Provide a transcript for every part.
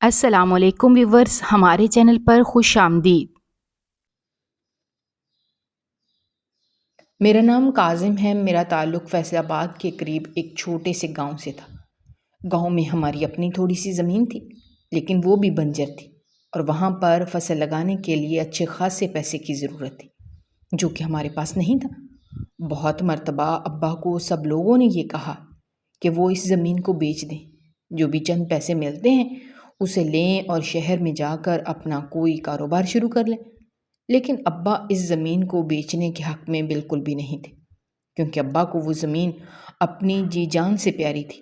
السلام علیکم ویورز، ہمارے چینل پر خوش آمدید۔ میرا نام کاظم ہے۔ میرا تعلق فیصل آباد کے قریب ایک چھوٹے سے گاؤں سے تھا۔ گاؤں میں ہماری اپنی تھوڑی سی زمین تھی، لیکن وہ بھی بنجر تھی اور وہاں پر فصل لگانے کے لیے اچھے خاصے پیسے کی ضرورت تھی، جو کہ ہمارے پاس نہیں تھا۔ بہت مرتبہ ابا کو سب لوگوں نے یہ کہا کہ وہ اس زمین کو بیچ دیں، جو بھی چند پیسے ملتے ہیں اسے لیں اور شہر میں جا کر اپنا کوئی کاروبار شروع کر لیں۔ لیکن ابا اس زمین کو بیچنے کے حق میں بالکل بھی نہیں تھے، کیونکہ ابا کو وہ زمین اپنی جی جان سے پیاری تھی۔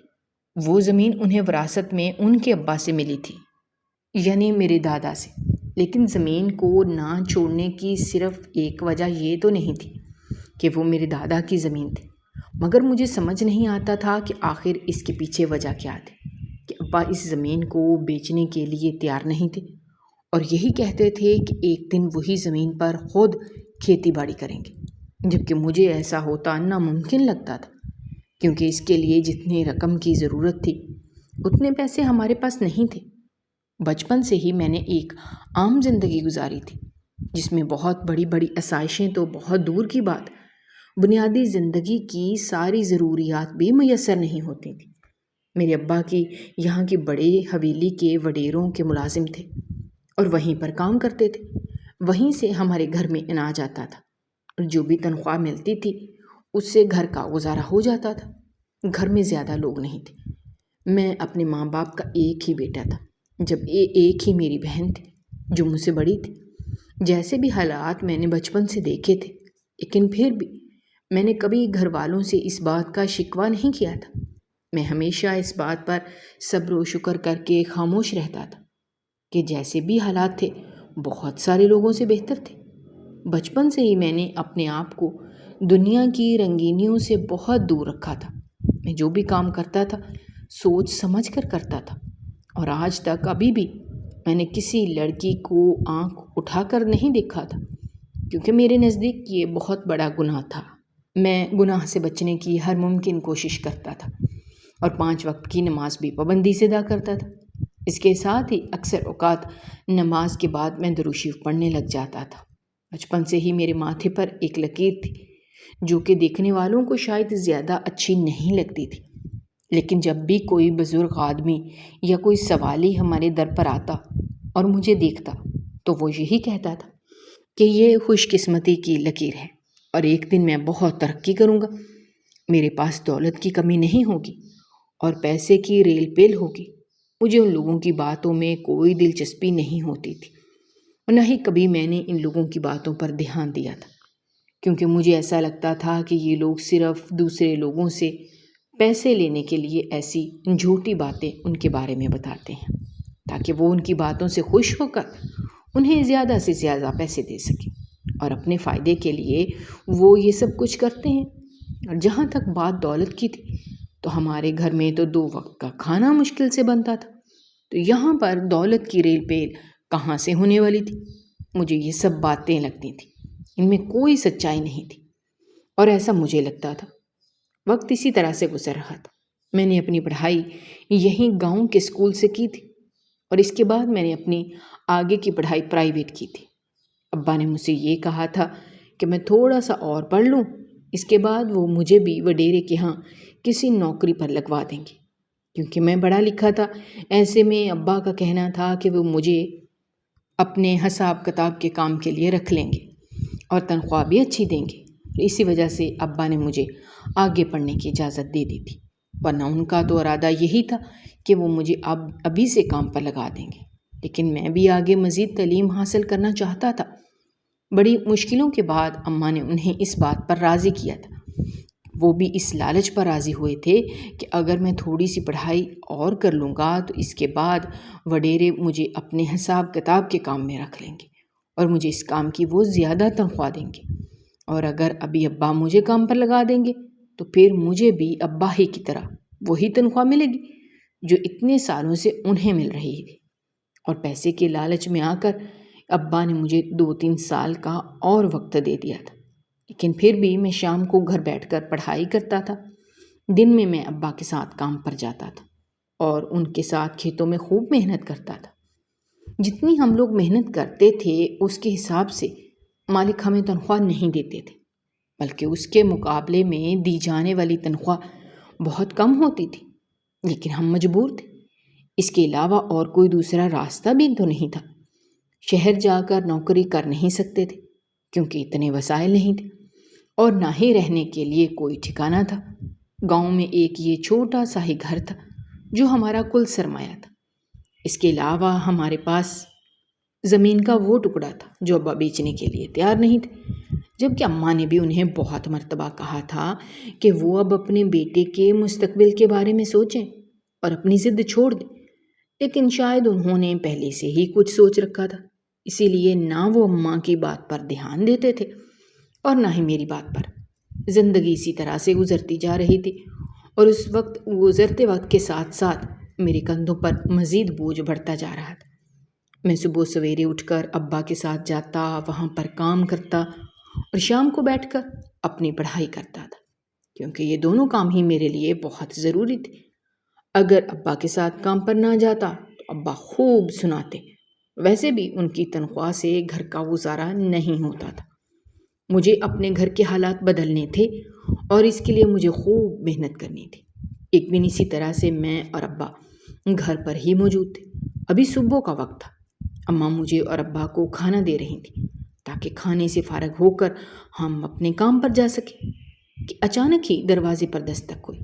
وہ زمین انہیں وراثت میں ان کے ابا سے ملی تھی، یعنی میرے دادا سے۔ لیکن زمین کو نہ چھوڑنے کی صرف ایک وجہ یہ تو نہیں تھی کہ وہ میرے دادا کی زمین تھی، مگر مجھے سمجھ نہیں آتا تھا کہ آخر اس کے پیچھے وجہ کیا تھی کہ ابا اس زمین کو بیچنے کے لیے تیار نہیں تھے، اور یہی کہتے تھے کہ ایک دن وہی زمین پر خود کھیتی باڑی کریں گے، جبکہ مجھے ایسا ہوتا ناممکن لگتا تھا، کیونکہ اس کے لیے جتنی رقم کی ضرورت تھی اتنے پیسے ہمارے پاس نہیں تھے۔ بچپن سے ہی میں نے ایک عام زندگی گزاری تھی، جس میں بہت بڑی بڑی آسائشیں تو بہت دور کی بات، بنیادی زندگی کی ساری ضروریات بھی میسر نہیں ہوتی تھیں۔ میرے ابا کی یہاں کی بڑے حویلی کے وڈیروں کے ملازم تھے اور وہیں پر کام کرتے تھے۔ وہیں سے ہمارے گھر میں اناج آتا تھا، اور جو بھی تنخواہ ملتی تھی اس سے گھر کا گزارا ہو جاتا تھا۔ گھر میں زیادہ لوگ نہیں تھے، میں اپنے ماں باپ کا ایک ہی بیٹا تھا، جب ایک ہی میری بہن تھی جو مجھ سے بڑی تھی۔ جیسے بھی حالات میں نے بچپن سے دیکھے تھے، لیکن پھر بھی میں نے کبھی گھر والوں سے اس بات کا شکوہ نہیں کیا تھا۔ میں ہمیشہ اس بات پر صبر و شکر کر کے خاموش رہتا تھا کہ جیسے بھی حالات تھے بہت سارے لوگوں سے بہتر تھے۔ بچپن سے ہی میں نے اپنے آپ کو دنیا کی رنگینیوں سے بہت دور رکھا تھا۔ میں جو بھی کام کرتا تھا سوچ سمجھ کر کرتا تھا، اور آج تک ابھی بھی میں نے کسی لڑکی کو آنکھ اٹھا کر نہیں دیکھا تھا، کیونکہ میرے نزدیک یہ بہت بڑا گناہ تھا۔ میں گناہ سے بچنے کی ہر ممکن کوشش کرتا تھا، اور 5 وقت کی نماز بھی پابندی سے ادا کرتا تھا۔ اس کے ساتھ ہی اکثر اوقات نماز کے بعد میں درود شریف پڑھنے لگ جاتا تھا۔ بچپن سے ہی میرے ماتھے پر ایک لکیر تھی، جو کہ دیکھنے والوں کو شاید زیادہ اچھی نہیں لگتی تھی، لیکن جب بھی کوئی بزرگ آدمی یا کوئی سوالی ہمارے در پر آتا اور مجھے دیکھتا تو وہ یہی کہتا تھا کہ یہ خوش قسمتی کی لکیر ہے، اور ایک دن میں بہت ترقی کروں گا، میرے پاس دولت کی کمی نہیں ہوگی اور پیسے کی ریل پیل ہوگی۔ مجھے ان لوگوں کی باتوں میں کوئی دلچسپی نہیں ہوتی تھی، اور نہ ہی کبھی میں نے ان لوگوں کی باتوں پر دھیان دیا تھا، کیونکہ مجھے ایسا لگتا تھا کہ یہ لوگ صرف دوسرے لوگوں سے پیسے لینے کے لیے ایسی جھوٹی باتیں ان کے بارے میں بتاتے ہیں، تاکہ وہ ان کی باتوں سے خوش ہو کر انہیں زیادہ سے زیادہ پیسے دے سکیں، اور اپنے فائدے کے لیے وہ یہ سب کچھ کرتے ہیں۔ اور جہاں تک بات دولت کی تھی تو ہمارے گھر میں تو 2 وقت کا کھانا مشکل سے بنتا تھا، تو یہاں پر دولت کی ریل پیل کہاں سے ہونے والی تھی؟ مجھے یہ سب باتیں لگتی تھیں، ان میں کوئی سچائی نہیں تھی، اور ایسا مجھے لگتا تھا۔ وقت اسی طرح سے گزر رہا تھا۔ میں نے اپنی پڑھائی یہیں گاؤں کے اسکول سے کی تھی، اور اس کے بعد میں نے اپنی آگے کی پڑھائی پرائیویٹ کی تھی۔ ابا نے مجھ سے یہ کہا تھا کہ میں تھوڑا سا اور پڑھ لوں، اس کے بعد وہ مجھے بھی وڈیرے کے ہاں کسی نوکری پر لگوا دیں گے، کیونکہ میں پڑھا لکھا تھا۔ ایسے میں ابا کا کہنا تھا کہ وہ مجھے اپنے حساب کتاب کے کام کے لیے رکھ لیں گے اور تنخواہ بھی اچھی دیں گے۔ اسی وجہ سے ابا نے مجھے آگے پڑھنے کی اجازت دے دی تھی، ورنہ ان کا تو ارادہ یہی تھا کہ وہ مجھے ابھی سے کام پر لگا دیں گے، لیکن میں بھی آگے مزید تعلیم حاصل کرنا چاہتا تھا۔ بڑی مشکلوں کے بعد اماں نے انہیں اس بات پر راضی کیا تھا۔ وہ بھی اس لالچ پر راضی ہوئے تھے کہ اگر میں تھوڑی سی پڑھائی اور کر لوں گا تو اس کے بعد وڈیرے مجھے اپنے حساب کتاب کے کام میں رکھ لیں گے، اور مجھے اس کام کی وہ زیادہ تنخواہ دیں گے، اور اگر ابھی ابا مجھے کام پر لگا دیں گے تو پھر مجھے بھی ابا ہی کی طرح وہی تنخواہ ملے گی جو اتنے سالوں سے انہیں مل رہی تھی۔ اور پیسے کے لالچ میں آ کر ابا نے مجھے 2-3 سال کا اور وقت دے دیا تھا، لیکن پھر بھی میں شام کو گھر بیٹھ کر پڑھائی کرتا تھا۔ دن میں ابا کے ساتھ کام پر جاتا تھا اور ان کے ساتھ کھیتوں میں خوب محنت کرتا تھا۔ جتنی ہم لوگ محنت کرتے تھے اس کے حساب سے مالک ہمیں تنخواہ نہیں دیتے تھے، بلکہ اس کے مقابلے میں دی جانے والی تنخواہ بہت کم ہوتی تھی، لیکن ہم مجبور تھے۔ اس کے علاوہ اور کوئی دوسرا راستہ بھی تو نہیں تھا۔ شہر جا کر نوکری کر نہیں سکتے تھے کیونکہ اتنے وسائل نہیں تھے، اور نہ ہی رہنے کے لیے کوئی ٹھکانہ تھا۔ گاؤں میں ایک یہ چھوٹا سا ہی گھر تھا جو ہمارا کل سرمایہ تھا۔ اس کے علاوہ ہمارے پاس زمین کا وہ ٹکڑا تھا جو ابا بیچنے کے لیے تیار نہیں تھے، جبکہ اماں نے بھی انہیں بہت مرتبہ کہا تھا کہ وہ اب اپنے بیٹے کے مستقبل کے بارے میں سوچیں اور اپنی ضد چھوڑ دیں، لیکن شاید انہوں نے پہلے سے ہی کچھ سوچ رکھا تھا، اسی لیے نہ وہ اماں کی بات پر دھیان دیتے تھے اور نہ ہی میری بات پر۔ زندگی اسی طرح سے گزرتی جا رہی تھی، اور اس وقت گزرتے وقت کے ساتھ ساتھ میرے کندھوں پر مزید بوجھ بڑھتا جا رہا تھا۔ میں صبح سویرے اٹھ کر ابا کے ساتھ جاتا، وہاں پر کام کرتا اور شام کو بیٹھ کر اپنی پڑھائی کرتا تھا، کیونکہ یہ دونوں کام ہی میرے لیے بہت ضروری تھے۔ اگر ابا کے ساتھ کام پر نہ جاتا تو ابا خوب سناتے، ویسے بھی ان کی تنخواہ سے گھر کا گزارا نہیں ہوتا تھا۔ مجھے اپنے گھر کے حالات بدلنے تھے اور اس کے لیے مجھے خوب محنت کرنی تھی۔ ایک دن اسی طرح سے میں اور ابا گھر پر ہی موجود تھے۔ ابھی صبح کا وقت تھا۔ اماں مجھے اور ابا کو کھانا دے رہی تھیں تاکہ کھانے سے فارغ ہو کر ہم اپنے کام پر جا سکیں کہ اچانک ہی دروازے پر دستک ہوئی۔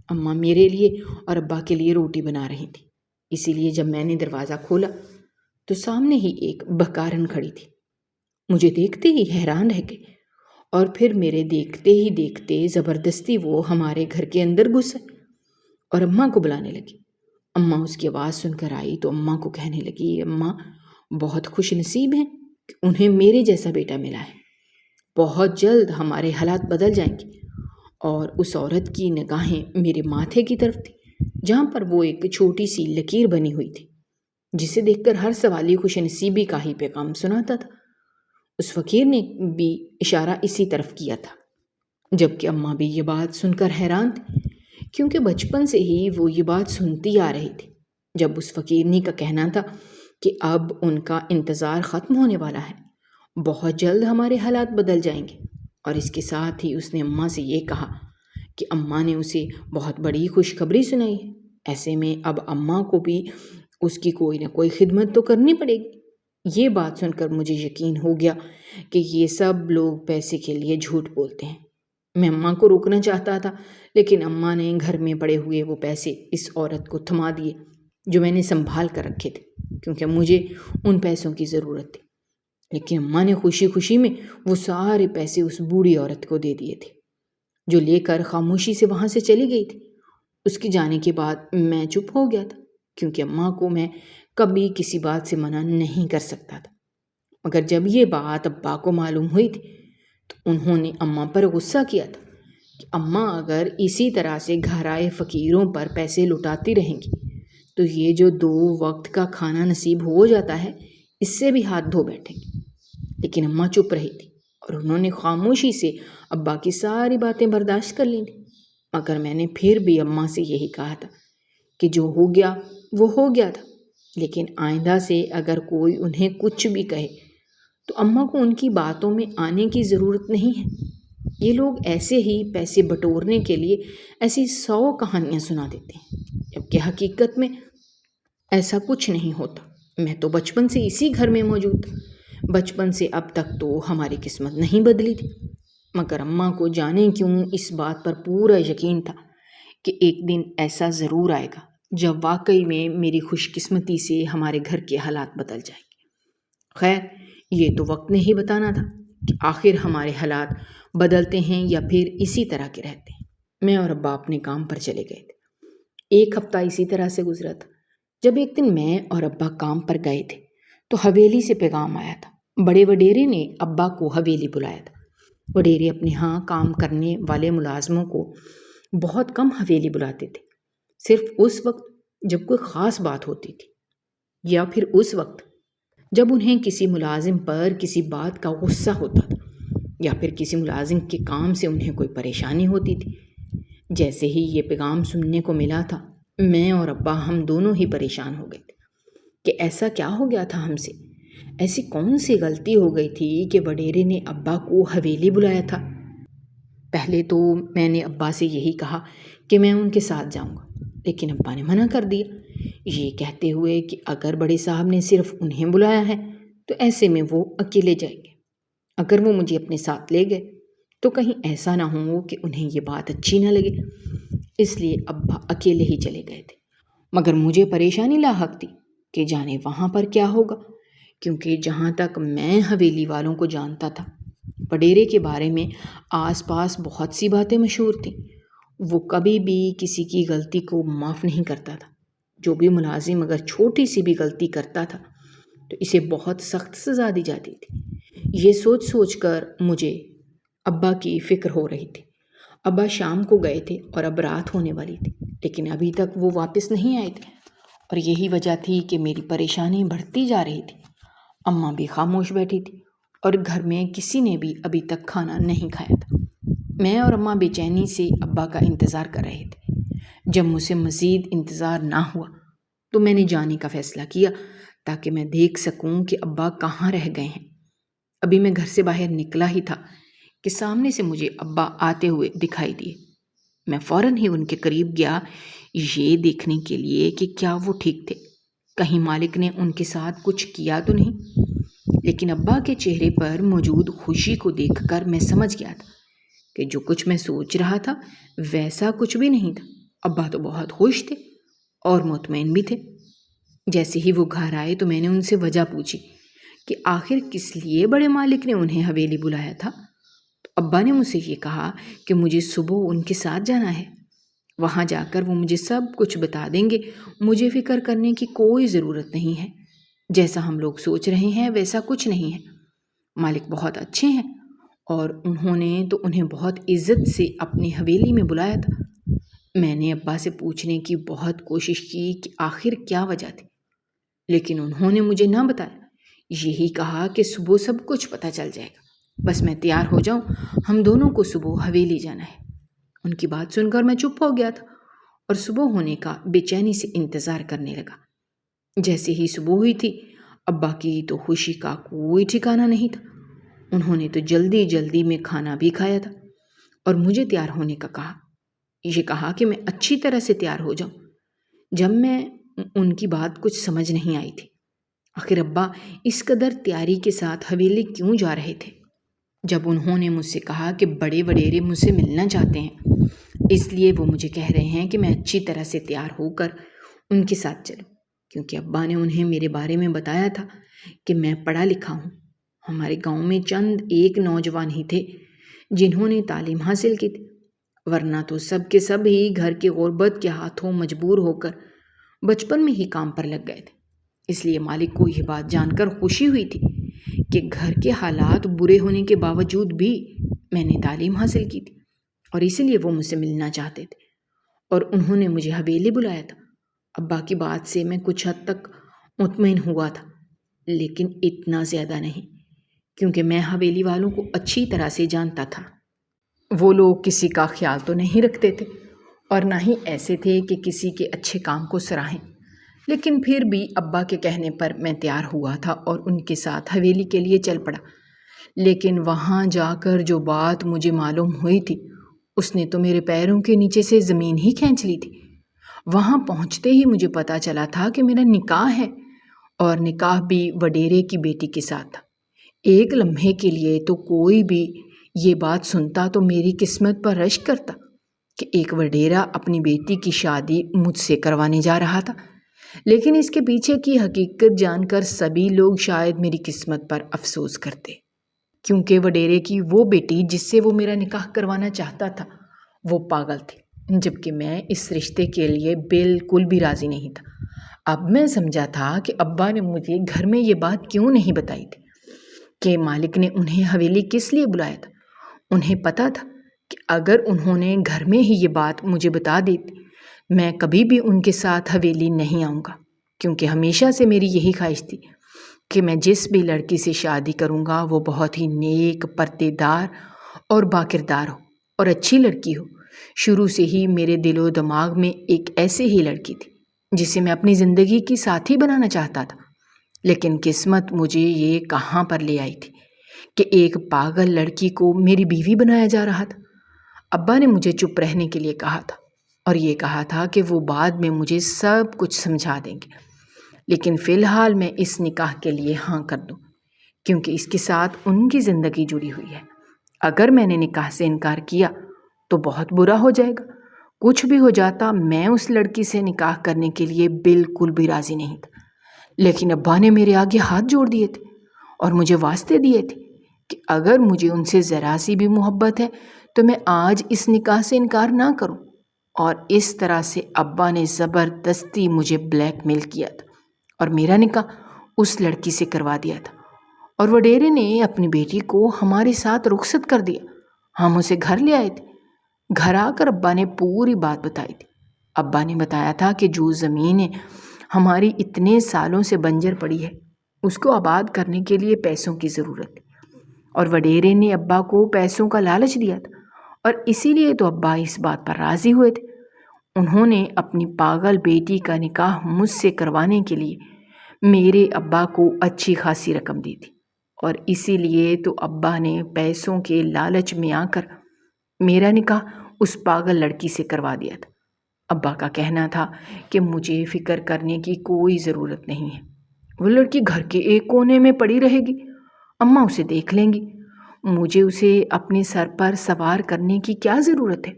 اماں میرے لیے اور ابا کے لیے روٹی بنا رہی تھی، اسی لیے جب میں نے دروازہ کھولا تو سامنے ہی ایک بکارن کھڑی تھی۔ مجھے دیکھتے ہی حیران رہ گئی، اور پھر میرے دیکھتے ہی دیکھتے زبردستی وہ ہمارے گھر کے اندر گھس آئی اور اماں کو بلانے لگی۔ اماں اس کی آواز سن کر آئی تو اماں کو کہنے لگی، اماں بہت خوش نصیب ہیں کہ انہیں میرے جیسا بیٹا ملا ہے۔ بہت جلد ہمارے حالات بدل جائیں گے۔ اور اس عورت کی نگاہیں میرے ماتھے کی طرف تھی، جہاں پر وہ ایک چھوٹی سی لکیر بنی ہوئی تھی، جسے دیکھ کر ہر سوالی خوش نصیبی کا ہی پیغام سناتا تھا۔ اس فقیر نے بھی اشارہ اسی طرف کیا تھا، جبکہ اماں بھی یہ بات سن کر حیران تھی، کیونکہ بچپن سے ہی وہ یہ بات سنتی آ رہی تھی، جب اس فقیرنی کا کہنا تھا کہ اب ان کا انتظار ختم ہونے والا ہے، بہت جلد ہمارے حالات بدل جائیں گے۔ اور اس کے ساتھ ہی اس نے اماں سے یہ کہا کہ اماں نے اسے بہت بڑی خوشخبری سنائی ہے، ایسے میں اب اماں کو بھی اس کی کوئی نہ کوئی خدمت تو کرنی پڑے گی۔ یہ بات سن کر مجھے یقین ہو گیا کہ یہ سب لوگ پیسے کے لیے جھوٹ بولتے ہیں۔ میں اماں کو روکنا چاہتا تھا، لیکن اماں نے گھر میں پڑے ہوئے وہ پیسے اس عورت کو تھما دیے جو میں نے سنبھال کر رکھے تھے، کیونکہ مجھے ان پیسوں کی ضرورت تھی۔ لیکن اماں نے خوشی خوشی میں وہ سارے پیسے اس بوڑھی عورت کو دے دیے تھے، جو لے کر خاموشی سے وہاں سے چلی گئی تھی۔ اس کے جانے کے بعد میں چپ ہو گیا تھا، کیونکہ اماں کو میں کبھی کسی بات سے منع نہیں کر سکتا تھا۔ مگر جب یہ بات ابا کو معلوم ہوئی تھی تو انہوں نے اماں پر غصہ کیا تھا کہ اماں اگر اسی طرح سے گھر آئے فقیروں پر پیسے لٹاتی رہیں گی تو یہ جو 2 وقت کا کھانا نصیب ہو جاتا ہے اس سے بھی ہاتھ دھو بیٹھیں گے۔ لیکن اماں چپ رہی تھی اور انہوں نے خاموشی سے ابا کی ساری باتیں برداشت کر لی تھیں۔ مگر میں نے پھر بھی اماں سے یہی کہا تھا کہ جو ہو گیا وہ ہو گیا تھا، لیکن آئندہ سے اگر کوئی انہیں کچھ بھی کہے تو اماں کو ان کی باتوں میں آنے کی ضرورت نہیں ہے۔ یہ لوگ ایسے ہی پیسے بٹورنے کے لیے ایسی 100 کہانیاں سنا دیتے ہیں، جبکہ حقیقت میں ایسا کچھ نہیں ہوتا۔ میں تو بچپن سے اسی گھر میں موجود تھا، بچپن سے اب تک تو ہماری قسمت نہیں بدلی تھی۔ مگر اماں کو جانے کیوں اس بات پر پورا یقین تھا کہ ایک دن ایسا ضرور آئے گا جب واقعی میں میری خوش قسمتی سے ہمارے گھر کے حالات بدل جائیں گے۔ خیر، یہ تو وقت نے ہی بتانا تھا کہ آخر ہمارے حالات بدلتے ہیں یا پھر اسی طرح کے رہتے ہیں۔ میں اور ابا اپنے کام پر چلے گئے تھے۔ 1 ہفتہ اسی طرح سے گزرا تھا۔ جب ایک دن میں اور ابا کام پر گئے تھے تو حویلی سے پیغام آیا تھا۔ بڑے وڈیرے نے ابا کو حویلی بلایا تھا۔ وڈیرے اپنے ہاں کام کرنے والے ملازموں کو بہت کم حویلی بلاتے تھے، صرف اس وقت جب کوئی خاص بات ہوتی تھی، یا پھر اس وقت جب انہیں کسی ملازم پر کسی بات کا غصہ ہوتا تھا، یا پھر کسی ملازم کے کام سے انہیں کوئی پریشانی ہوتی تھی۔ جیسے ہی یہ پیغام سننے کو ملا تھا، میں اور ابا ہم دونوں ہی پریشان ہو گئے تھے۔ کہ ایسا کیا ہو گیا تھا ہم سے، ایسی کون سی غلطی ہو گئی تھی کہ وڈیرے نے ابا کو حویلی بلایا تھا۔ پہلے تو میں نے ابا سے یہی کہا کہ میں ان کے ساتھ جاؤں گا، لیکن ابا نے منع کر دیا، یہ کہتے ہوئے کہ اگر بڑے صاحب نے صرف انہیں بلایا ہے تو ایسے میں وہ اکیلے جائیں گے، اگر وہ مجھے اپنے ساتھ لے گئے تو کہیں ایسا نہ ہو کہ انہیں یہ بات اچھی نہ لگے، اس لیے ابا اکیلے ہی چلے گئے تھے۔ مگر مجھے پریشانی لاحق تھی کہ جانے وہاں پر کیا ہوگا، کیونکہ جہاں تک میں حویلی والوں کو جانتا تھا، وڈیرے کے بارے میں آس پاس بہت سی باتیں مشہور تھیں۔ وہ کبھی بھی کسی کی غلطی کو معاف نہیں کرتا تھا۔ جو بھی ملازم اگر چھوٹی سی بھی غلطی کرتا تھا تو اسے بہت سخت سزا دی جاتی تھی۔ یہ سوچ سوچ کر مجھے ابا کی فکر ہو رہی تھی۔ ابا شام کو گئے تھے اور اب رات ہونے والی تھی، لیکن ابھی تک وہ واپس نہیں آئے تھے، اور یہی وجہ تھی کہ میری پریشانی بڑھتی جا رہی تھی۔ اماں بھی خاموش بیٹھی تھی اور گھر میں کسی نے بھی ابھی تک کھانا نہیں کھایا تھا۔ میں اور اماں بے چینی سے ابا کا انتظار کر رہے تھے۔ جب مجھ سے مزید انتظار نہ ہوا تو میں نے جانے کا فیصلہ کیا تاکہ میں دیکھ سکوں کہ ابا کہاں رہ گئے ہیں۔ ابھی میں گھر سے باہر نکلا ہی تھا کہ سامنے سے مجھے ابا آتے ہوئے دکھائی دیے۔ میں فوراً ہی ان کے قریب گیا، یہ دیکھنے کے لیے کہ کیا وہ ٹھیک تھے، کہیں مالک نے ان کے ساتھ کچھ کیا تو نہیں۔ لیکن ابا کے چہرے پر موجود خوشی کو دیکھ کر میں سمجھ گیا تھا کہ جو کچھ میں سوچ رہا تھا ویسا کچھ بھی نہیں تھا۔ ابا تو بہت خوش تھے اور مطمئن بھی تھے۔ جیسے ہی وہ گھر آئے تو میں نے ان سے وجہ پوچھی کہ آخر کس لیے بڑے مالک نے انہیں حویلی بلایا تھا۔ تو ابا نے مجھ سے یہ کہا کہ مجھے صبح ان کے ساتھ جانا ہے، وہاں جا کر وہ مجھے سب کچھ بتا دیں گے، مجھے فکر کرنے کی کوئی ضرورت نہیں ہے، جیسا ہم لوگ سوچ رہے ہیں ویسا کچھ نہیں ہے۔ مالک بہت اچھے ہیں اور انہوں نے تو انہیں بہت عزت سے اپنی حویلی میں بلایا تھا۔ میں نے ابا سے پوچھنے کی بہت کوشش کی کہ آخر کیا وجہ تھی، لیکن انہوں نے مجھے نہ بتایا، یہی کہا کہ صبح سب کچھ پتہ چل جائے گا، بس میں تیار ہو جاؤں، ہم دونوں کو صبح حویلی جانا ہے۔ ان کی بات سن کر میں چپ ہو گیا تھا اور صبح ہونے کا بے چینی سے انتظار کرنے لگا۔ جیسے ہی صبح ہوئی تھی، ابا کی تو خوشی کا کوئی ٹھکانہ نہیں تھا۔ انہوں نے تو جلدی جلدی میں کھانا بھی کھایا تھا اور مجھے تیار ہونے کا کہا، یہ کہا کہ میں اچھی طرح سے تیار ہو جاؤں۔ جب میں ان کی بات کچھ سمجھ نہیں آئی تھی، آخر ابا اس قدر تیاری کے ساتھ حویلی کیوں جا رہے تھے؟ جب انہوں نے مجھ سے کہا کہ بڑے وڈیرے مجھ سے ملنا چاہتے ہیں، اس لیے وہ مجھے کہہ رہے ہیں کہ میں اچھی طرح سے تیار ہو کر ان کے ساتھ چلوں، کیونکہ ابا نے انہیں میرے بارے میں بتایا تھا کہ میں پڑھا لکھا ہوں۔ ہمارے گاؤں میں چند ایک نوجوان ہی تھے جنہوں نے تعلیم حاصل کی تھی، ورنہ تو سب کے سب ہی گھر کے غربت کے ہاتھوں مجبور ہو کر بچپن میں ہی کام پر لگ گئے تھے۔ اس لیے مالک کو یہ بات جان کر خوشی ہوئی تھی کہ گھر کے حالات برے ہونے کے باوجود بھی میں نے تعلیم حاصل کی تھی، اور اسی لیے وہ مجھ سے ملنا چاہتے تھے اور انہوں نے مجھے حویلی بلایا تھا۔ ابا کی بات سے میں کچھ حد تک مطمئن ہوا تھا، لیکن اتنا زیادہ نہیں، کیونکہ میں حویلی والوں کو اچھی طرح سے جانتا تھا۔ وہ لوگ کسی کا خیال تو نہیں رکھتے تھے اور نہ ہی ایسے تھے کہ کسی کے اچھے کام کو سراہیں، لیکن پھر بھی ابا کے کہنے پر میں تیار ہوا تھا اور ان کے ساتھ حویلی کے لیے چل پڑا۔ لیکن وہاں جا کر جو بات مجھے معلوم ہوئی تھی اس نے تو میرے پیروں کے نیچے سے زمین ہی کھینچ لی تھی۔ وہاں پہنچتے ہی مجھے پتا چلا تھا کہ میرا نکاح ہے، اور نکاح بھی وڈیرے کی بیٹی کے ساتھ تھا۔ ایک لمحے کے لیے تو کوئی بھی یہ بات سنتا تو میری قسمت پر رشک کرتا کہ ایک وڈیرا اپنی بیٹی کی شادی مجھ سے کروانے جا رہا تھا، لیکن اس کے پیچھے کی حقیقت جان کر سبھی لوگ شاید میری قسمت پر افسوس کرتے، کیونکہ وڈیرے کی وہ بیٹی جس سے وہ میرا نکاح کروانا چاہتا تھا وہ پاگل تھی، جبکہ میں اس رشتے کے لیے بالکل بھی راضی نہیں تھا۔ اب میں سمجھا تھا کہ ابا نے مجھے گھر میں یہ بات کیوں نہیں بتائی تھی کہ مالک نے انہیں حویلی کس لیے بلایا تھا۔ انہیں پتا تھا کہ اگر انہوں نے گھر میں ہی یہ بات مجھے بتا دی میں کبھی بھی ان کے ساتھ حویلی نہیں آؤں گا، کیونکہ ہمیشہ سے میری یہی خواہش تھی کہ میں جس بھی لڑکی سے شادی کروں گا وہ بہت ہی نیک، پردے دار اور باکردار ہو اور اچھی لڑکی ہو۔ شروع سے ہی میرے دل و دماغ میں ایک ایسے ہی لڑکی تھی جسے میں اپنی زندگی کی ساتھی بنانا چاہتا تھا۔ لیکن قسمت مجھے یہ کہاں پر لے آئی تھی کہ ایک پاگل لڑکی کو میری بیوی بنایا جا رہا تھا۔ ابا نے مجھے چپ رہنے کے لیے کہا تھا اور یہ کہا تھا کہ وہ بعد میں مجھے سب کچھ سمجھا دیں گے، لیکن فی الحال میں اس نکاح کے لیے ہاں کر دوں کیونکہ اس کے ساتھ ان کی زندگی جڑی ہوئی ہے۔ اگر میں نے نکاح سے انکار کیا تو بہت برا ہو جائے گا۔ کچھ بھی ہو جاتا، میں اس لڑکی سے نکاح کرنے کے لیے بالکل بھی راضی نہیں تھا، لیکن ابا نے میرے آگے ہاتھ جوڑ دیے تھے اور مجھے واسطے دیے تھے کہ اگر مجھے ان سے ذرا سی بھی محبت ہے تو میں آج اس نکاح سے انکار نہ کروں، اور اس طرح سے ابا نے زبردستی مجھے بلیک میل کیا تھا اور میرا نکاح اس لڑکی سے کروا دیا تھا، اور وڈیرے نے اپنی بیٹی کو ہمارے ساتھ رخصت کر دیا۔ ہم اسے گھر لے آئے تھے۔ گھر آ کر ابا نے پوری بات بتائی تھی۔ ابا نے بتایا تھا کہ جو زمینیں ہماری اتنے سالوں سے بنجر پڑی ہے اس کو آباد کرنے کے لیے پیسوں کی ضرورت ہے، اور وڈیرے نے ابا کو پیسوں کا لالچ دیا تھا، اور اسی لیے تو ابا اس بات پر راضی ہوئے تھے۔ انہوں نے اپنی پاگل بیٹی کا نکاح مجھ سے کروانے کے لیے میرے ابا کو اچھی خاصی رقم دی تھی، اور اسی لیے تو ابا نے پیسوں کے لالچ میں آ کر میرا نکاح اس پاگل لڑکی سے کروا دیا تھا۔ ابا کا کہنا تھا کہ مجھے فکر کرنے کی کوئی ضرورت نہیں ہے، وہ لڑکی گھر کے ایک کونے میں پڑی رہے گی، اماں اسے دیکھ لیں گی، مجھے اسے اپنے سر پر سوار کرنے کی کیا ضرورت ہے،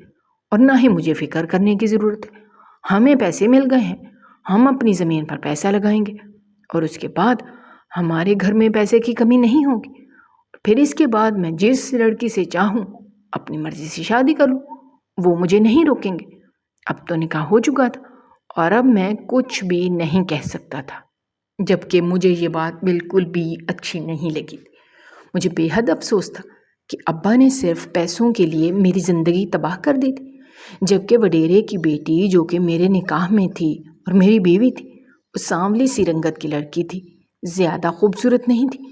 اور نہ ہی مجھے فکر کرنے کی ضرورت ہے۔ ہمیں پیسے مل گئے ہیں، ہم اپنی زمین پر پیسہ لگائیں گے، اور اس کے بعد ہمارے گھر میں پیسے کی کمی نہیں ہوگی۔ پھر اس کے بعد میں جس لڑکی سے چاہوں اپنی مرضی سے شادی کر لوں، وہ مجھے نہیں روکیں گے۔ اب تو نکاح ہو چکا تھا اور اب میں کچھ بھی نہیں کہہ سکتا تھا، جبکہ مجھے یہ بات بالکل بھی اچھی نہیں لگی تھی۔ مجھے بے حد افسوس تھا کہ ابا نے صرف پیسوں کے لیے میری زندگی تباہ کر دی تھی، جبکہ وڈیرے کی بیٹی جو کہ میرے نکاح میں تھی اور میری بیوی تھی، وہ سانولی سی رنگت کی لڑکی تھی، زیادہ خوبصورت نہیں تھی،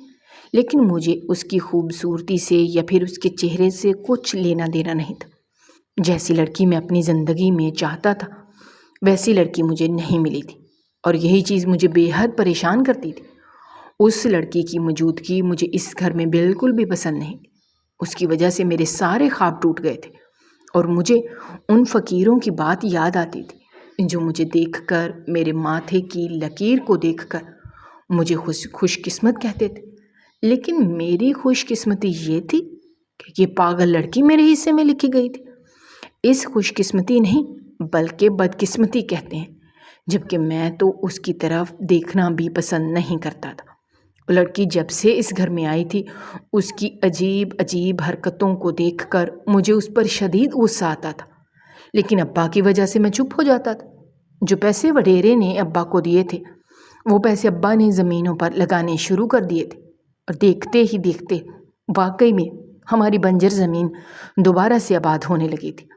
لیکن مجھے اس کی خوبصورتی سے یا پھر اس کے چہرے سے کچھ لینا دینا نہیں تھا۔ جیسی لڑکی میں اپنی زندگی میں چاہتا تھا ویسی لڑکی مجھے نہیں ملی تھی، اور یہی چیز مجھے بے حد پریشان کرتی تھی۔ اس لڑکی کی موجودگی مجھے اس گھر میں بالکل بھی پسند نہیں تھی۔ اس کی وجہ سے میرے سارے خواب ٹوٹ گئے تھے، اور مجھے ان فقیروں کی بات یاد آتی تھی جو مجھے دیکھ کر، میرے ماتھے کی لکیر کو دیکھ کر مجھے خوش قسمت کہتے تھے، لیکن میری خوش قسمتی یہ تھی کہ یہ پاگل لڑکی میرے حصے میں لکھی گئی تھی۔ اس خوش قسمتی نہیں بلکہ بدقسمتی کہتے ہیں، جبکہ میں تو اس کی طرف دیکھنا بھی پسند نہیں کرتا تھا۔ وہ لڑکی جب سے اس گھر میں آئی تھی اس کی عجیب عجیب حرکتوں کو دیکھ کر مجھے اس پر شدید غصہ آتا تھا، لیکن ابا کی وجہ سے میں چپ ہو جاتا تھا۔ جو پیسے وڈیرے نے ابا کو دیے تھے وہ پیسے ابا نے زمینوں پر لگانے شروع کر دیے تھے، اور دیکھتے ہی دیکھتے واقعی میں ہماری بنجر زمین دوبارہ سے آباد ہونے لگی تھی۔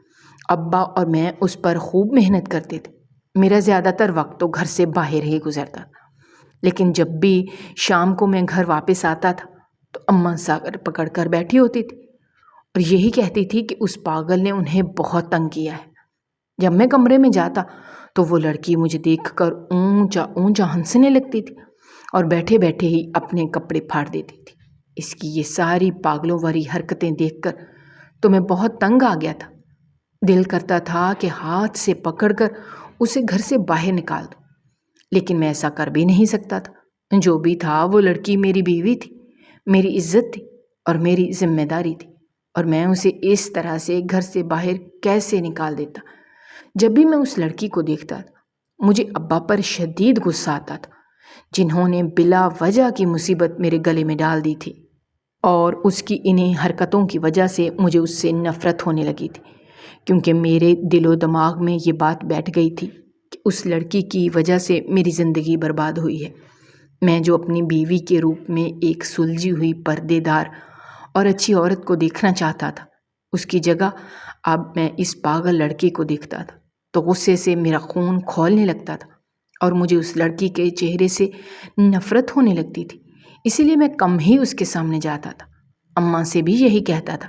ابا اور میں اس پر خوب محنت کرتے تھے۔ میرا زیادہ تر وقت تو گھر سے باہر ہی گزرتا تھا، لیکن جب بھی شام کو میں گھر واپس آتا تھا تو اماں ساگر پکڑ کر بیٹھی ہوتی تھی اور یہی کہتی تھی کہ اس پاگل نے انہیں بہت تنگ کیا ہے۔ جب میں کمرے میں جاتا تو وہ لڑکی مجھے دیکھ کر اونچا اونچا ہنسنے لگتی تھی اور بیٹھے بیٹھے ہی اپنے کپڑے پھاڑ دیتی تھی۔ اس کی یہ ساری پاگلوں والی حرکتیں دیکھ کر تو میں بہت تنگ آ گیا تھا۔ دل کرتا تھا کہ ہاتھ سے پکڑ کر اسے گھر سے باہر نکال دوں، لیکن میں ایسا کر بھی نہیں سکتا تھا۔ جو بھی تھا وہ لڑکی میری بیوی تھی، میری عزت تھی اور میری ذمہ داری تھی، اور میں اسے اس طرح سے گھر سے باہر کیسے نکال دیتا۔ جب بھی میں اس لڑکی کو دیکھتا تھا مجھے ابا پر شدید غصہ آتا تھا، جنہوں نے بلا وجہ کی مصیبت میرے گلے میں ڈال دی تھی، اور اس کی انہیں حرکتوں کی وجہ سے مجھے اس سے نفرت ہونے لگی تھی، کیونکہ میرے دل و دماغ میں یہ بات بیٹھ گئی تھی کہ اس لڑکی کی وجہ سے میری زندگی برباد ہوئی ہے۔ میں جو اپنی بیوی کے روپ میں ایک سلجھی ہوئی پردے دار اور اچھی عورت کو دیکھنا چاہتا تھا، اس کی جگہ اب میں اس پاگل لڑکی کو دیکھتا تھا تو غصے سے میرا خون کھولنے لگتا تھا اور مجھے اس لڑکی کے چہرے سے نفرت ہونے لگتی تھی۔ اسی لیے میں کم ہی اس کے سامنے جاتا تھا۔ اماں سے بھی یہی کہتا تھا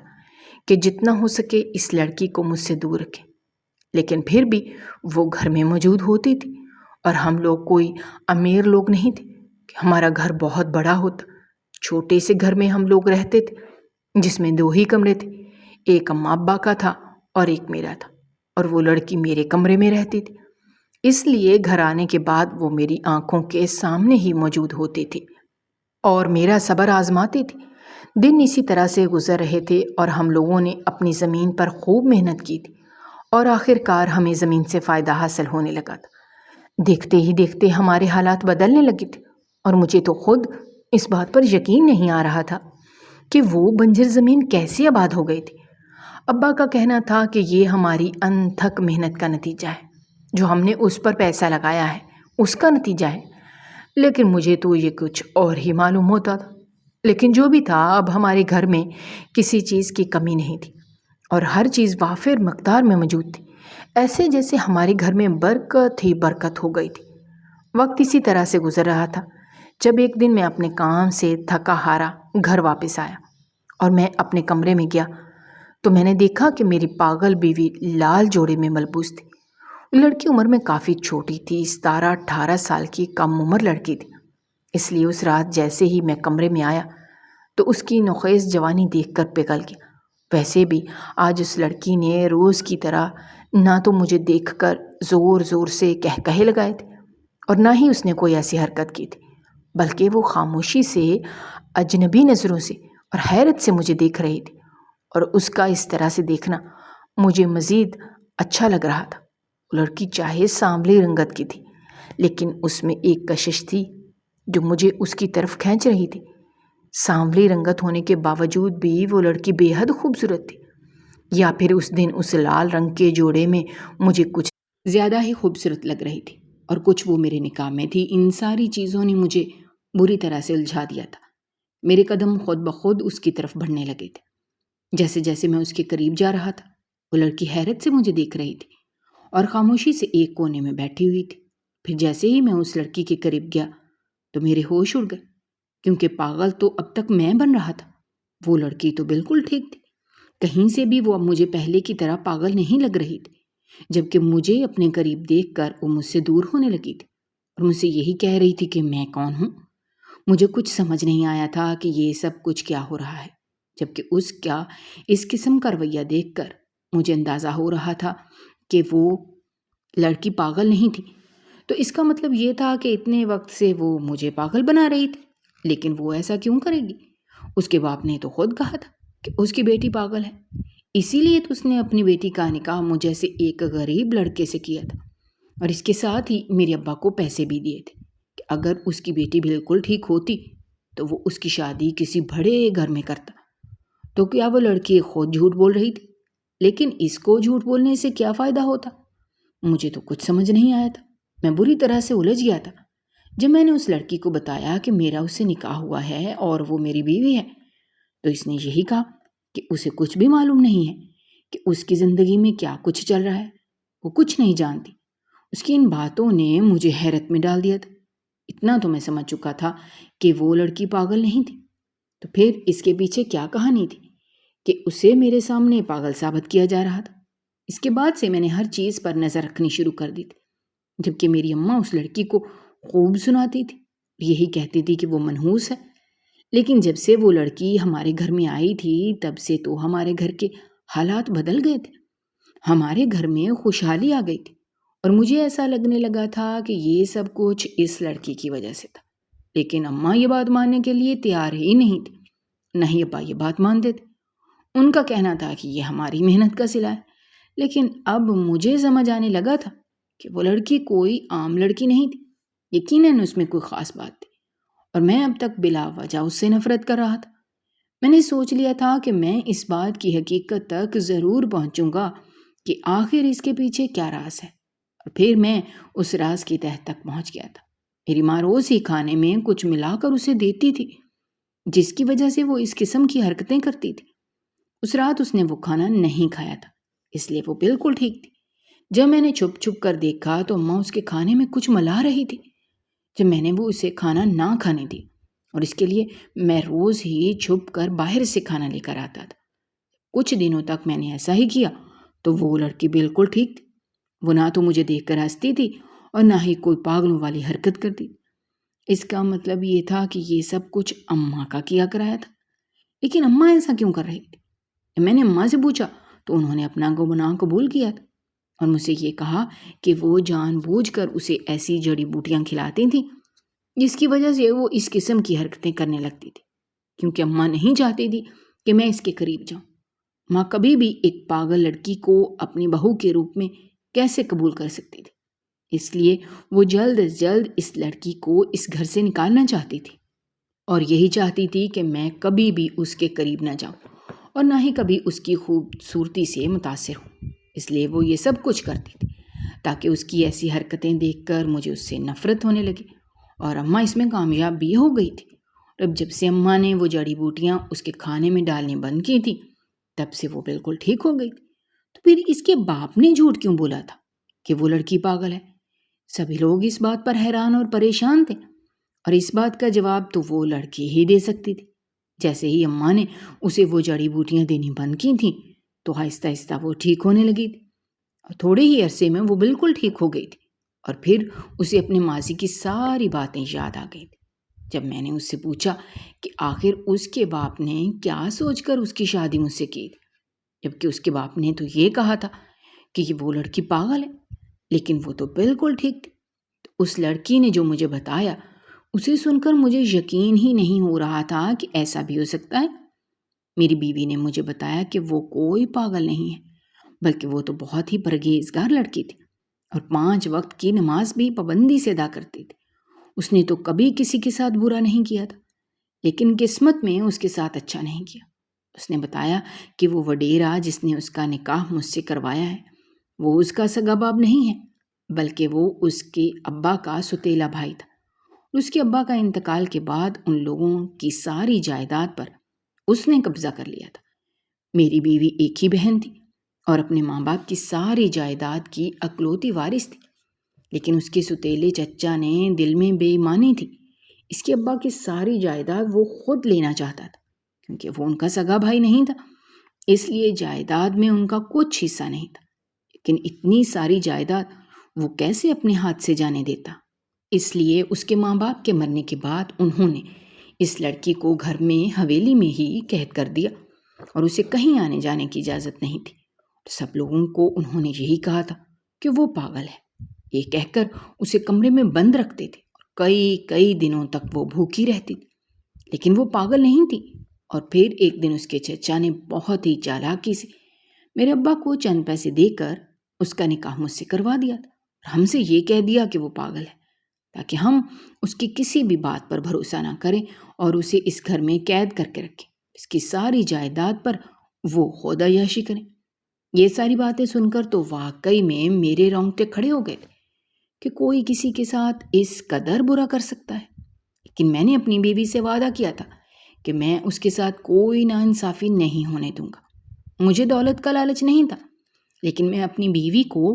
کہ جتنا ہو سکے اس لڑکی کو مجھ سے دور رکھیں، لیکن پھر بھی وہ گھر میں موجود ہوتی تھی اور ہم لوگ کوئی امیر لوگ نہیں تھے کہ ہمارا گھر بہت بڑا ہوتا۔ چھوٹے سے گھر میں ہم لوگ رہتے تھے جس میں 2 ہی کمرے تھے، ایک اماں ابا کا تھا اور ایک میرا تھا، اور وہ لڑکی میرے کمرے میں رہتی تھی۔ اس لیے گھر آنے کے بعد وہ میری آنکھوں کے سامنے ہی موجود ہوتے تھے اور میرا صبر آزماتے تھے۔ دن اسی طرح سے گزر رہے تھے اور ہم لوگوں نے اپنی زمین پر خوب محنت کی تھی اور آخر کار ہمیں زمین سے فائدہ حاصل ہونے لگا تھا۔ دیکھتے ہی دیکھتے ہمارے حالات بدلنے لگے تھے اور مجھے تو خود اس بات پر یقین نہیں آ رہا تھا کہ وہ بنجر زمین کیسے آباد ہو گئی تھی۔ ابا کا کہنا تھا کہ یہ ہماری انتھک محنت کا نتیجہ ہے، جو ہم نے اس پر پیسہ لگایا ہے اس کا نتیجہ ہے، لیکن مجھے تو یہ کچھ اور ہی معلوم ہوتا تھا۔ لیکن جو بھی تھا، اب ہمارے گھر میں کسی چیز کی کمی نہیں تھی اور ہر چیز وافر مقدار میں موجود تھی، ایسے جیسے ہمارے گھر میں برکت ہی برکت ہو گئی تھی۔ وقت اسی طرح سے گزر رہا تھا جب ایک دن میں اپنے کام سے تھکا ہارا گھر واپس آیا اور میں اپنے کمرے میں گیا تو میں نے دیکھا کہ میری پاگل بیوی لال جوڑے میں ملبوس تھی۔ لڑکی عمر میں کافی چھوٹی تھی، 17-18 سال کی کم عمر لڑکی تھی۔ اس لیے اس رات جیسے ہی میں کمرے میں آیا تو اس کی نوخیز جوانی دیکھ کر پگھل گیا۔ ویسے بھی آج اس لڑکی نے روز کی طرح نہ تو مجھے دیکھ کر زور زور سے کہے لگائے تھے اور نہ ہی اس نے کوئی ایسی حرکت کی تھی، بلکہ وہ خاموشی سے اجنبی نظروں سے اور حیرت سے مجھے دیکھ رہی تھی، اور اس کا اس طرح سے دیکھنا مجھے مزید اچھا لگ رہا تھا۔ وہ لڑکی چاہے سانولی رنگت کی تھی، لیکن اس میں ایک کشش تھی جو مجھے اس کی طرف کھینچ رہی تھی۔ سانولی رنگت ہونے کے باوجود بھی وہ لڑکی بے حد خوبصورت تھی، یا پھر اس دن اس لال رنگ کے جوڑے میں مجھے کچھ زیادہ ہی خوبصورت لگ رہی تھی، اور کچھ وہ میرے نکاح میں تھی۔ ان ساری چیزوں نے مجھے بری طرح سے الجھا دیا تھا۔ میرے قدم خود بخود اس کی طرف بڑھنے لگے تھے۔ جیسے جیسے میں اس کے قریب جا رہا تھا، وہ لڑکی حیرت سے مجھے دیکھ رہی تھی اور خاموشی سے ایک کونے میں بیٹھی ہوئی تھی۔ پھر جیسے ہی میں اس لڑکی کے قریب گیا تو میرے ہوش اڑ گئے، کیونکہ پاگل تو اب تک میں بن رہا تھا، وہ لڑکی تو بالکل ٹھیک تھی۔ کہیں سے بھی وہ اب مجھے پہلے کی طرح پاگل نہیں لگ رہی تھی، جبکہ مجھے اپنے قریب دیکھ کر وہ مجھ سے دور ہونے لگی تھی اور مجھ سے یہی کہہ رہی تھی کہ میں کون ہوں۔ مجھے کچھ سمجھ نہیں آیا تھا کہ یہ سب کچھ کیا ہو رہا ہے، جبکہ اس قسم کا رویہ دیکھ کر مجھے اندازہ ہو رہا تھا کہ وہ لڑکی پاگل نہیں تھی۔ تو اس کا مطلب یہ تھا کہ اتنے وقت سے وہ مجھے پاگل بنا رہی تھی، لیکن وہ ایسا کیوں کرے گی؟ اس کے باپ نے تو خود کہا تھا کہ اس کی بیٹی پاگل ہے، اسی لیے تو اس نے اپنی بیٹی کا نکاح مجھ جیسے ایک غریب لڑکے سے کیا تھا، اور اس کے ساتھ ہی میرے ابا کو پیسے بھی دیے تھے کہ اگر اس کی بیٹی بالکل ٹھیک ہوتی تو وہ اس کی شادی کسی بڑے گھر میں کرتا۔ تو کیا وہ لڑکی خود جھوٹ بول رہی تھی؟ لیکن اس کو جھوٹ بولنے سے کیا فائدہ ہوتا؟ مجھے تو کچھ سمجھ نہیں آیا تھا۔ میں بری طرح سے الجھ گیا تھا۔ جب میں نے اس لڑکی کو بتایا کہ میرا اس سے نکاح ہوا ہے اور وہ میری بیوی ہے، تو اس نے یہی کہا کہ اسے کچھ بھی معلوم نہیں ہے کہ اس کی زندگی میں کیا کچھ چل رہا ہے، وہ کچھ نہیں جانتی۔ اس کی ان باتوں نے مجھے حیرت میں ڈال دیا تھا۔ اتنا تو میں سمجھ چکا تھا کہ وہ لڑکی پاگل نہیں تھی، تو پھر اس کے پیچھے کیا کہانی تھی کہ اسے میرے سامنے پاگل ثابت کیا جا رہا تھا۔ اس کے بعد سے میں نے ہر چیز پر نظر رکھنی شروع کر دی تھی، جبکہ میری اماں اس لڑکی کو خوب سناتی تھی، یہی کہتی تھی کہ وہ منحوس ہے۔ لیکن جب سے وہ لڑکی ہمارے گھر میں آئی تھی تب سے تو ہمارے گھر کے حالات بدل گئے تھے۔ ہمارے گھر میں خوشحالی آ گئی تھی اور مجھے ایسا لگنے لگا تھا کہ یہ سب کچھ اس لڑکی کی وجہ سے تھا۔ لیکن اماں یہ بات ماننے کے لیے تیار ہی نہیں تھی، نہ ہی ابا یہ بات مانتے تھے۔ ان کا کہنا تھا کہ یہ ہماری محنت کا صلہ ہے، لیکن اب مجھے سمجھ آنے لگا تھا کہ وہ لڑکی کوئی عام لڑکی نہیں تھی، یقیناً اس میں کوئی خاص بات تھی، اور میں اب تک بلا وجہ اس سے نفرت کر رہا تھا۔ میں نے سوچ لیا تھا کہ میں اس بات کی حقیقت تک ضرور پہنچوں گا کہ آخر اس کے پیچھے کیا راز ہے، اور پھر میں اس راز کی تہہ تک پہنچ گیا تھا۔ میری ماں روز ہی کھانے میں کچھ ملا کر اسے دیتی تھی، جس کی وجہ سے وہ اس قسم کی حرکتیں کرتی تھی۔ اس رات اس نے وہ کھانا نہیں کھایا تھا، اس لیے وہ بالکل ٹھیک تھی۔ جب میں نے چھپ چھپ کر دیکھا تو اماں اس کے کھانے میں کچھ ملا رہی تھی، جب میں نے وہ اسے کھانا نہ کھانے دی، اور اس کے لیے میں روز ہی چھپ کر باہر سے کھانا لے کر آتا تھا۔ کچھ دنوں تک میں نے ایسا ہی کیا تو وہ لڑکی بالکل ٹھیک تھی۔ وہ نہ تو مجھے دیکھ کر ہنستی تھی اور نہ ہی کوئی پاگلوں والی حرکت کرتی۔ اس کا مطلب یہ تھا کہ یہ سب کچھ اماں کا کیا کرایا تھا۔ لیکن اماں ایسا کیوں کر رہی تھی؟ میں نے اماں سے پوچھا تو انہوں نے اپنا گناہ قبول کیا تھا اور مجھ سے یہ کہا کہ وہ جان بوجھ کر اسے ایسی جڑی بوٹیاں کھلاتی تھیں جس کی وجہ سے وہ اس قسم کی حرکتیں کرنے لگتی تھی، کیونکہ اماں نہیں چاہتی تھی کہ میں اس کے قریب جاؤں۔ ماں کبھی بھی ایک پاگل لڑکی کو اپنی بہو کے روپ میں کیسے قبول کر سکتی تھی؟ اس لیے وہ جلد از جلد اس لڑکی کو اس گھر سے نکالنا چاہتی تھی، اور یہی چاہتی تھی کہ میں کبھی بھی اس کے قریب نہ جاؤں اور نہ ہی کبھی اس کی خوبصورتی سے متاثر ہوں۔ اس لیے وہ یہ سب کچھ کرتی تھی تاکہ اس کی ایسی حرکتیں دیکھ کر مجھے اس سے نفرت ہونے لگی، اور اماں اس میں کامیاب بھی ہو گئی تھی۔ اب جب سے اماں نے وہ جڑی بوٹیاں اس کے کھانے میں ڈالنی بند کی تھی تب سے وہ بالکل ٹھیک ہو گئی تھی۔ تو پھر اس کے باپ نے جھوٹ کیوں بولا تھا کہ وہ لڑکی پاگل ہے؟ سبھی لوگ اس بات پر حیران اور پریشان تھے، اور اس بات کا جواب تو وہ لڑکی ہی دے سکتی تھی۔ جیسے ہی اماں نے اسے وہ جڑی بوٹیاں دینی بند کی تھیں تو آہستہ آہستہ وہ ٹھیک ہونے لگی تھی، اور تھوڑے ہی عرصے میں وہ بالکل ٹھیک ہو گئی تھی، اور پھر اسے اپنے ماضی کی ساری باتیں یاد آ گئی تھی۔ جب میں نے اس سے پوچھا کہ آخر اس کے باپ نے کیا سوچ کر اس کی شادی مجھ سے کی تھی، جبکہ اس کے باپ نے تو یہ کہا تھا کہ وہ لڑکی پاگل ہے، لیکن وہ تو بالکل ٹھیک تھی، تو اس لڑکی نے جو مجھے بتایا اسے سن کر مجھے یقین ہی نہیں ہو رہا تھا کہ ایسا بھی ہو سکتا ہے۔ میری بیوی نے مجھے بتایا کہ وہ کوئی پاگل نہیں ہے، بلکہ وہ تو بہت ہی پرہیزگار لڑکی تھی اور 5 وقت کی نماز بھی پابندی سے ادا کرتی تھی۔ اس نے تو کبھی کسی کے ساتھ برا نہیں کیا تھا، لیکن قسمت میں اس کے ساتھ اچھا نہیں کیا۔ اس نے بتایا کہ وہ وڈیرا جس نے اس کا نکاح مجھ سے کروایا ہے وہ اس کا سگا باپ نہیں ہے، بلکہ وہ اس کے ابا کا سوتیلا بھائی تھا۔ اس کے ابا کا انتقال کے بعد ان لوگوں کی ساری جائیداد پر اس نے قبضہ کر لیا تھا۔ میری بیوی ایک ہی بہن تھی اور اپنے ماں باپ کی ساری جائیداد کی اکلوتی وارث تھی، لیکن اس کے سوتیلے چچا نے دل میں بے ایمانی تھی۔ اس کے ابا کی ساری جائیداد وہ خود لینا چاہتا تھا، کیونکہ وہ ان کا سگا بھائی نہیں تھا، اس لیے جائیداد میں ان کا کچھ حصہ نہیں تھا۔ لیکن اتنی ساری جائیداد وہ کیسے اپنے ہاتھ سے جانے دیتا؟ اس لیے اس کے ماں باپ کے مرنے کے بعد انہوں نے اس لڑکی کو گھر میں حویلی میں ہی قید کر دیا اور اسے کہیں آنے جانے کی اجازت نہیں تھی۔ سب لوگوں کو انہوں نے یہی کہا تھا کہ وہ پاگل ہے، یہ کہہ کر اسے کمرے میں بند رکھتے تھے اور کئی دنوں تک وہ بھوکی رہتی تھی، لیکن وہ پاگل نہیں تھی۔ اور پھر ایک دن اس کے چچا نے بہت ہی چالاکی سے میرے ابا کو چند پیسے دے کر اس کا نکاح مجھ سے کروا دیا تھا اور ہم سے یہ کہہ دیا کہ وہ پاگل ہے، تاکہ ہم اس کی کسی بھی بات پر بھروسہ نہ کریں اور اسے اس گھر میں قید کر کے رکھیں، اس کی ساری جائیداد پر وہ خود عیاشی کریں۔ یہ ساری باتیں سن کر تو واقعی میں میرے رونگٹے کھڑے ہو گئے تھے کہ کوئی کسی کے ساتھ اس قدر برا کر سکتا ہے۔ لیکن میں نے اپنی بیوی سے وعدہ کیا تھا کہ میں اس کے ساتھ کوئی ناانصافی نہیں ہونے دوں گا۔ مجھے دولت کا لالچ نہیں تھا، لیکن میں اپنی بیوی کو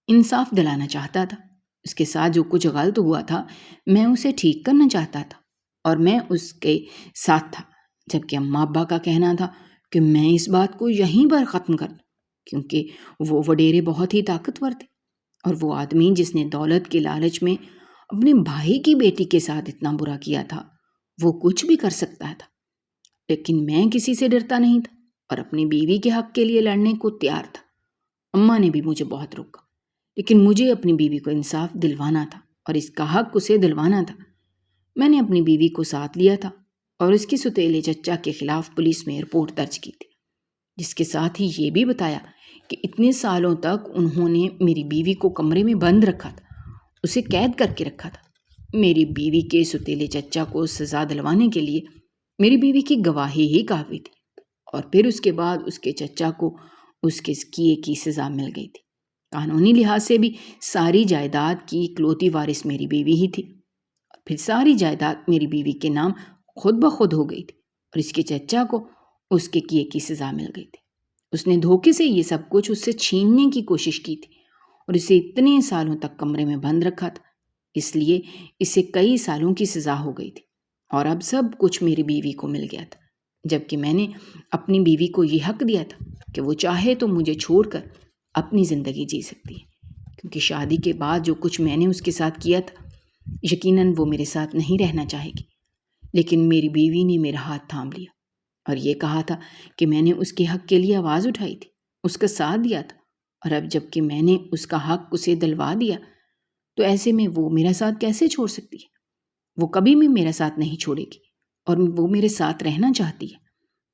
انصاف دلانا چاہتا تھا۔ اس کے ساتھ جو کچھ غلط ہوا تھا میں اسے ٹھیک کرنا چاہتا تھا، اور میں اس کے ساتھ تھا، جبکہ اماں ابا کا کہنا تھا کہ میں اس بات کو یہیں پر ختم کر دوں، کیونکہ وہ وڈیرے بہت ہی طاقتور تھے، اور وہ آدمی جس نے دولت کے لالچ میں اپنے بھائی کی بیٹی کے ساتھ اتنا برا کیا تھا وہ کچھ بھی کر سکتا تھا۔ لیکن میں کسی سے ڈرتا نہیں تھا اور اپنی بیوی کے حق کے لیے لڑنے کو تیار تھا۔ اماں نے بھی مجھے بہت روکا، لیکن مجھے اپنی بیوی کو انصاف دلوانا تھا اور اس کا حق اسے دلوانا تھا۔ میں نے اپنی بیوی کو ساتھ لیا تھا اور اس کے سوتیلے چچا کے خلاف پولیس میں رپورٹ درج کی تھی، جس کے ساتھ ہی یہ بھی بتایا کہ اتنے سالوں تک انہوں نے میری بیوی کو کمرے میں بند رکھا تھا، اسے قید کر کے رکھا تھا۔ میری بیوی کے سوتیلے چچا کو سزا دلوانے کے لیے میری بیوی کی گواہی ہی کافی تھی، اور پھر اس کے بعد اس کے چچا کو اس کے کیے کی سزا مل گئی تھی۔ قانونی لحاظ سے بھی ساری جائیداد کی اکلوتی وارث میری بیوی ہی تھی، اور پھر ساری جائیداد میری بیوی کے نام خود بخود ہو گئی تھی اور اس کے چچا کو اس کے کیے کی سزا مل گئی تھی۔ اس نے دھوکے سے یہ سب کچھ اس سے چھیننے کی کوشش کی تھی اور اسے اتنے سالوں تک کمرے میں بند رکھا تھا، اس لیے اسے کئی سالوں کی سزا ہو گئی تھی، اور اب سب کچھ میری بیوی کو مل گیا تھا، جبکہ میں نے اپنی بیوی کو یہ حق دیا تھا کہ وہ چاہے تو مجھے چھوڑ کر اپنی زندگی جی سکتی ہے، کیونکہ شادی کے بعد جو کچھ میں نے اس کے ساتھ کیا تھا یقیناً وہ میرے ساتھ نہیں رہنا چاہے گی، لیکن میری بیوی نے میرا ہاتھ تھام لیا اور یہ کہا تھا کہ میں نے اس کے حق کے لیے آواز اٹھائی تھی، اس کا ساتھ دیا تھا، اور اب جب کہ میں نے اس کا حق اسے دلوا دیا تو ایسے میں وہ میرا ساتھ کیسے چھوڑ سکتی ہے؟ وہ کبھی بھی میرا ساتھ نہیں چھوڑے گی اور وہ میرے ساتھ رہنا چاہتی ہے۔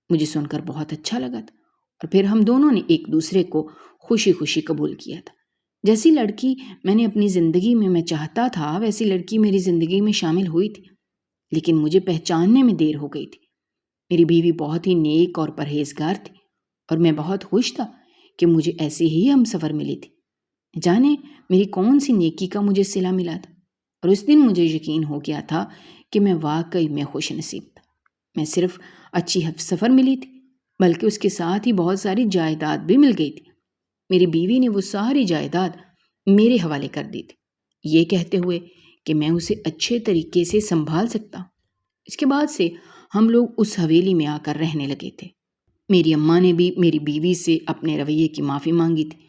مجھے سن کر بہت اچھا لگا تھا اور پھر ہم دونوں نے ایک دوسرے کو خوشی خوشی قبول کیا تھا۔ جیسی لڑکی میں نے اپنی زندگی میں چاہتا تھا ویسی لڑکی میری زندگی میں شامل ہوئی تھی، لیکن مجھے پہچاننے میں دیر ہو گئی تھی۔ میری بیوی بہت ہی نیک اور پرہیزگار تھی اور میں بہت خوش تھا کہ مجھے ایسی ہی ہم سفر ملی تھی۔ جانے میری کون سی نیکی کا مجھے صلہ ملا تھا، اور اس دن مجھے یقین ہو گیا تھا کہ میں واقعی میں خوش نصیب تھا۔ میں صرف اچھی سفر ملی تھی بلکہ اس کے ساتھ ہی بہت ساری جائیداد بھی مل گئی تھی۔ میری بیوی نے وہ ساری جائیداد میرے حوالے کر دی تھی، یہ کہتے ہوئے کہ میں اسے اچھے طریقے سے سنبھال سکتا ہوں۔ اس کے بعد سے ہم لوگ اس حویلی میں آ کر رہنے لگے تھے۔ میری اماں نے بھی میری بیوی سے اپنے رویے کی معافی مانگی تھی،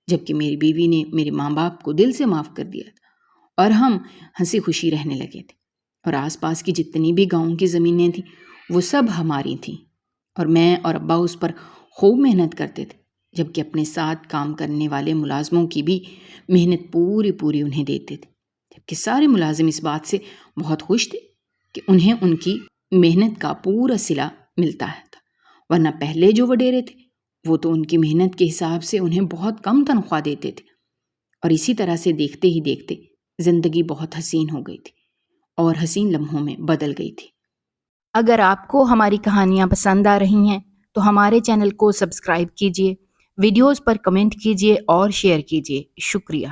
جبکہ میری بیوی نے میرے ماں باپ کو دل سے معاف کر دیا تھا، اور ہم ہنسی خوشی رہنے لگے تھے۔ اور آس پاس کی جتنی بھی گاؤں کی زمینیں تھیں وہ سب ہماری تھیں، اور میں اور ابا اس پر خوب محنت کرتے تھے، جبکہ اپنے ساتھ کام کرنے والے ملازموں کی بھی محنت پوری انہیں دیتے تھے، جبکہ سارے ملازم اس بات سے بہت خوش تھے کہ انہیں ان کی محنت کا پورا صلہ ملتا تھا، ورنہ پہلے جو وڈیرے تھے وہ تو ان کی محنت کے حساب سے انہیں بہت کم تنخواہ دیتے تھے۔ اور اسی طرح سے دیکھتے ہی دیکھتے زندگی بہت حسین ہو گئی تھی اور حسین لمحوں میں بدل گئی تھی۔ اگر آپ کو ہماری کہانیاں پسند آ رہی ہیں تو ہمارے چینل کو سبسکرائب کیجیے، ویڈیوز پر کمنٹ کیجیے اور شیئر کیجیے۔ شکریہ۔